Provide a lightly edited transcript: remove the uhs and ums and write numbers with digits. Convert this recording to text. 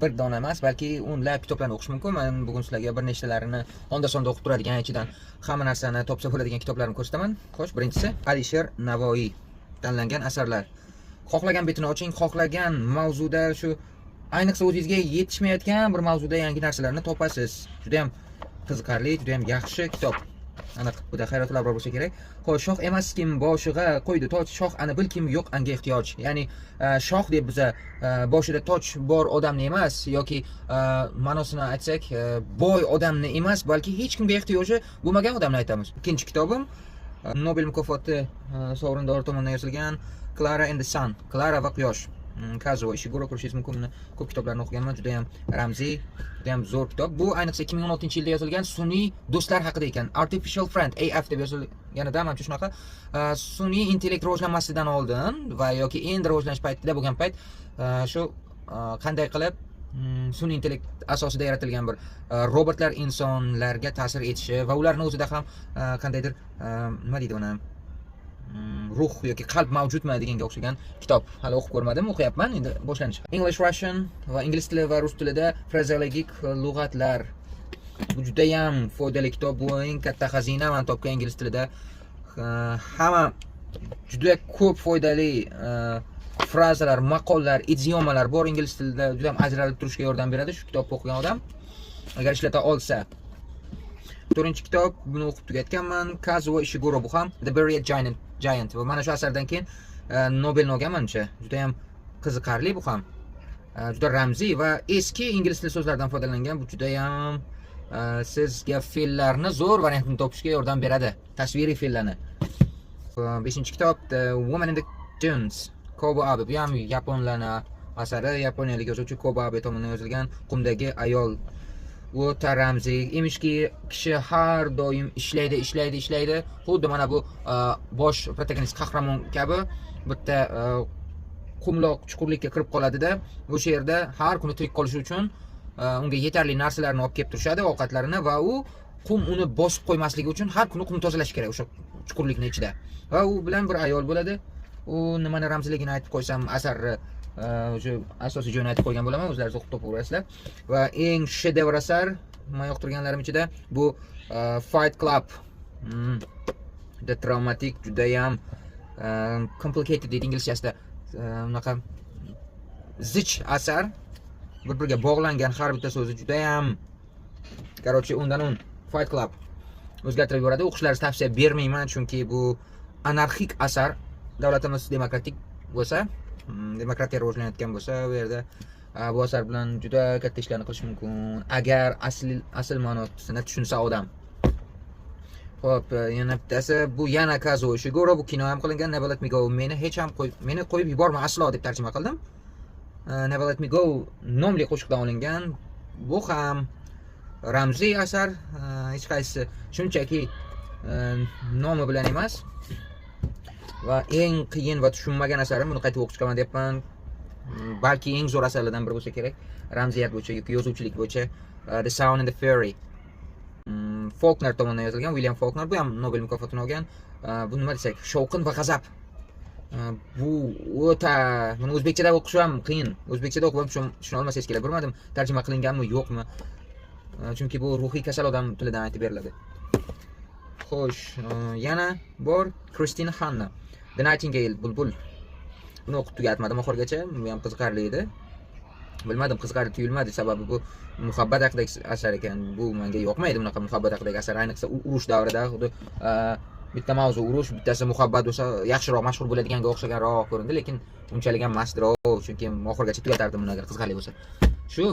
bir dona emas, balki o'nlab kitoblarni o'qish mumkin. Men bugun sizlarga bir nechtalarini onda-sonda o'qib turadigan, ichidan hamma narsani topsa bo'ladigan kitoblarni ko'rsataman. Xo'sh, birinchisi Alisher Navoiy tanlangan asarlar. Xohlagan betini oching, xohlagan mavzuda shu ayniqsa o'zingizga yetishmayotgan bir mavzuda yangi narsalarni topasiz. Juda ham qiziqarli, juda ham yaxshi kitob. Aniq, bu da hayratlar bor bo'lsa kerak. Xo'sh, shoh emas kim boshiga qo'ydi toj, shoh ana bil kim yo'q anga ehtiyoj. Ya'ni shoh deb biza boshida toj bor odamni emas yoki ma'nosini aytsak, boy odamni emas, balki hech kimga ehtiyoji bo'lmagan odamni aytamiz. Ikkinchi kitobim Nobel mukofoti sovrindori tomonidan yozilgan Clara and the Sun, Clara va quyosh. Kazuo Ishiguro ko'rishingiz mumkin. Ko'p kitoblarni o'qiganman, juda ham ramziy, juda ham zo'r kitob. Bu ayniqsa 2016-yilda yozilgan sun'iy do'stlar haqida ekan. Artificial Friend, AF deb yozilganida mana shunaqa sun'iy intellekt rivojlanmasidan oldin va yoki endi rivojlanish paytida bo'lgan payt shu qanday qilib sun'iy intellekt asosida yaratilgan bir robotlar insonlarga ta'sir etishi va ularning o'zida ham qandaydir nima deydi uni ruh yoki qalb mavjudmi deganga o'xshagan kitob. Hali o'qib ko'rmadim, o'qiyapman, endi boshlanish. English Russian va ingliz tili va rus tilida frazeologik lug'atlar. Bu juda ham foydali kitob, bu eng katta xazina men topgan ingliz tilida. Hamma juda ko'p foydali frazalar, maqollar, idiomalar bor ingliz tilida, juda ham ajralib turishga yordam beradi shu kitobni o'qigan odam agar ishlata olsa. To'rtinchi kitob, buni o'qib tugatganman. Kazuo Ishiguro, bu ham The Buried Giant. Va mana shu asardan keyin Nobelni olganman menimcha. Juda ham qiziqarli bu ham. Juda ramziy va eski ingliz tili so'zlaridan foydalangan. Bu juda ham sizga fe'llarni zo'r variantini topishga yordam beradi. Tasviriy fe'llarni. Beshinchi kitob The Woman in the Dunes, Kobo Abe. Bu ham yaponlarning asari, yaponiyalik yozuvchi Kobo Abe tomonidan yozilgan qumdagi ayol. Bu ramziy, emishki kishi har doim ishlaydi. Xuddi mana bu bosh protagonist qahramon kabi bitta qumloq chuqurlikka kirib qoladi-da, o'sha yerda har kuni tirik qolish uchun unga yetarli narsalarni olib kelib turishadi, ovqatlarini, va u qum uni bosib qo'ymasligi uchun har kuni qum tozalash kerak o'sha chuqurlikning ichida. Va u bilan bir ayol bo'ladi. U nimani ramziyligini aytib qo'ysam, asarni o'sha asosiy joyini aytib qo'ygan bo'laman, o'zlaringiz o'qib topaverasizlar. Va eng shedevr asar men yoqtirganlarim ichida bu Fight Club. Juda travmatik, juda ham complicated deydi inglizchasida. Unaqa zich asar. Bir-biriga bog'langan har bitta so'zi juda ham qarochi undan Fight Club o'zgartirib yuboradi. O'qishlaringizni tavsiya bermayman, chunki bu anarxik asar. Davlatimiz demokratik bo'lsa, demokratiya rivojlanayotgan bo'lsa, bu yerda bu asar bilan juda katta ishlarni qilish mumkin, agar asl ma'nosini tushunsa odam. Xo'p, yana bittasi bu yana Kazuo Ishiguro, bu kino ham qilingan. Never Let Me Go. Meni qo'yib yuborma aslo deb tarjima qildim. Never Let Me Go nomli qo'shiqdan olingan. Bu ham ramziy asar, hech qaysi shunchaki nomi bilan emas. Va eng qiyin va tushunmagan asarim, buni qaytib o'qib chiqaman deyapman. Balki eng zo'r asarlardan biri bo'lsa kerak, ramziyat bo'yicha yoki yozuvchilik bo'yicha. The Sound and the Fury. Faulkner tomonidan yozilgan, William Faulkner. Bu ham Nobel mukofotini olgan. Bu nima desak, shovqin va g'azab. Bu o'ta, buni o'zbekchada o'qish ham qiyin. O'zbekchada o'qib tushuna olmasangiz kerak. Bilmadim, tarjima qilinganmi, yo'qmi? Chunki bu ruhiy kasal odam tilidan aytib beriladi. Xo'sh, yana bor Christine Hanna, The Nightingale, Bulbul. Buni o'qib tugatmadim oxirigacha. Bu ham qiziqarli edi. Bilmadim, qiziqarli tuyulmadi, sababi bu muhabbat haqidagi asar ekan. Bu menga yoqmaydi bunaqa muhabbat haqidagi asar, ayniqsa urush davrida. Xuddi bitta mavzu urush, bittasi muhabbat bo'lsa, yaxshiroq, mashhur bo'ladiganga o'xshaganroq ko'rindi, lekin unchalik ham emasdir, chunki oxirigacha tugatardim buni agar qiziqarli bo'lsa. Shu